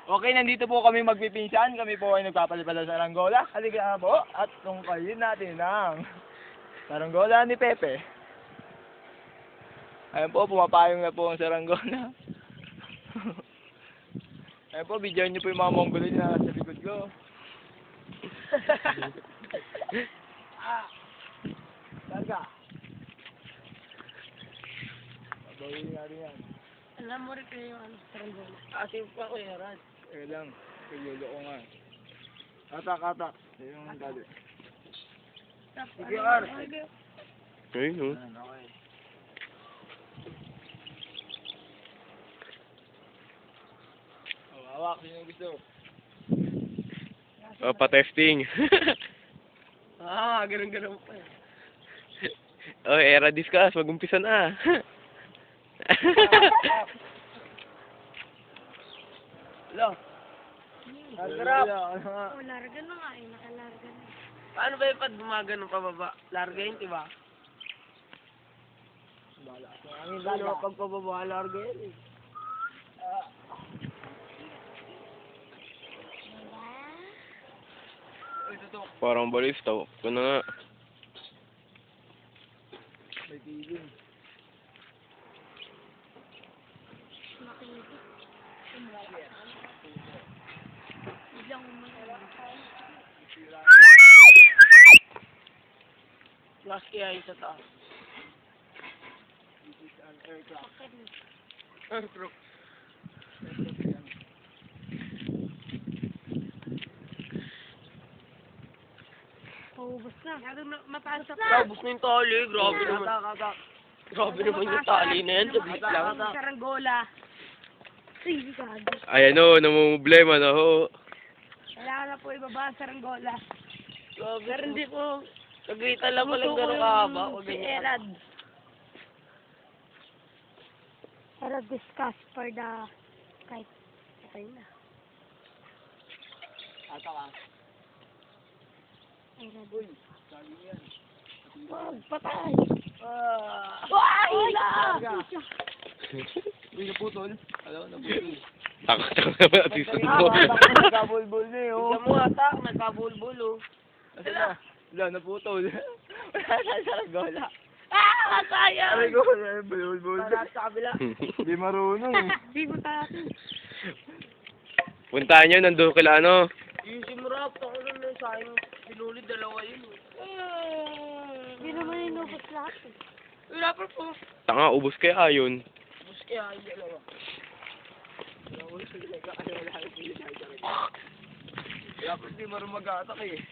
Okay, nandito po kami magpipinsan. Kami po ay nagpapalipad sa saranggola. Halika po at tungkalin natin ang saranggola ni Pepe. Ayan po, pumapayong na po ang saranggola. Ayan po, bidyan niyo po yung mga mongoloid na sa likod ko. Larga. Babawin natin yan. Alam mo rin kayo yung saranggola. Asin pa ko yan, Rad. Lang, kagulo ko nga. Katak. Yung dali. Sige, Ar. Ayun, no? Okay. Hawak, sino gusto? Pa-testing. Ganun pa Oh, era discuss. Mag-umpisa na. Hello. Nagarap. Oh, larga na nga eh. Nakalarga na. Paano ba yung pag gumagano pababa? Larga yun, diba? Bala. Ang larga. Pag pababa, larga yun eh. Parang balista. Ito na nga. May tigil. Makinig. Biglang umalag. Plus kaya yung sa taas. This is an aircraft. Aircraft. Paubos na. Mapasok Ubus na yung tali. Grabe naman. Katak. Grabe naman yung tali na yan. Sabit lang. saranggola. Sige ka. Ayan, no. Namumblema na, ho. Kailangan na po ibaba ang saranggola. Grabe. Pero hindi po. Kagita lang palang gano'ng kahaba. O Si ganyan. Erad. Erad discuss for the kite. Okay na. Katak. Erad. Uy, sabi yan. Wag, patay! Ah! Wah! Ila! Uy, naputol. Hello, naputol. Takot naman natin sa mo. Nagkabulbul na eh, oh. Tignan mo ata. Nagkabulbul oh. Kasi na. Wala, naputol. Wala na sa saranggola. Ah! Sayang! Aray ko, bulbul. Para sa kabila. Hindi marunong eh. Di mo tayo. Puntahan nyo, nandun kila ano. Yung simurap. Ako lang na sayang. Sinulid dalawa yun eh. Hindi naman inubos lahat eh. Wala pa po. Tanga, ubos kaya yun. Bus kaya yung dalawa. Wala ko hindi marunong mag-atak eh.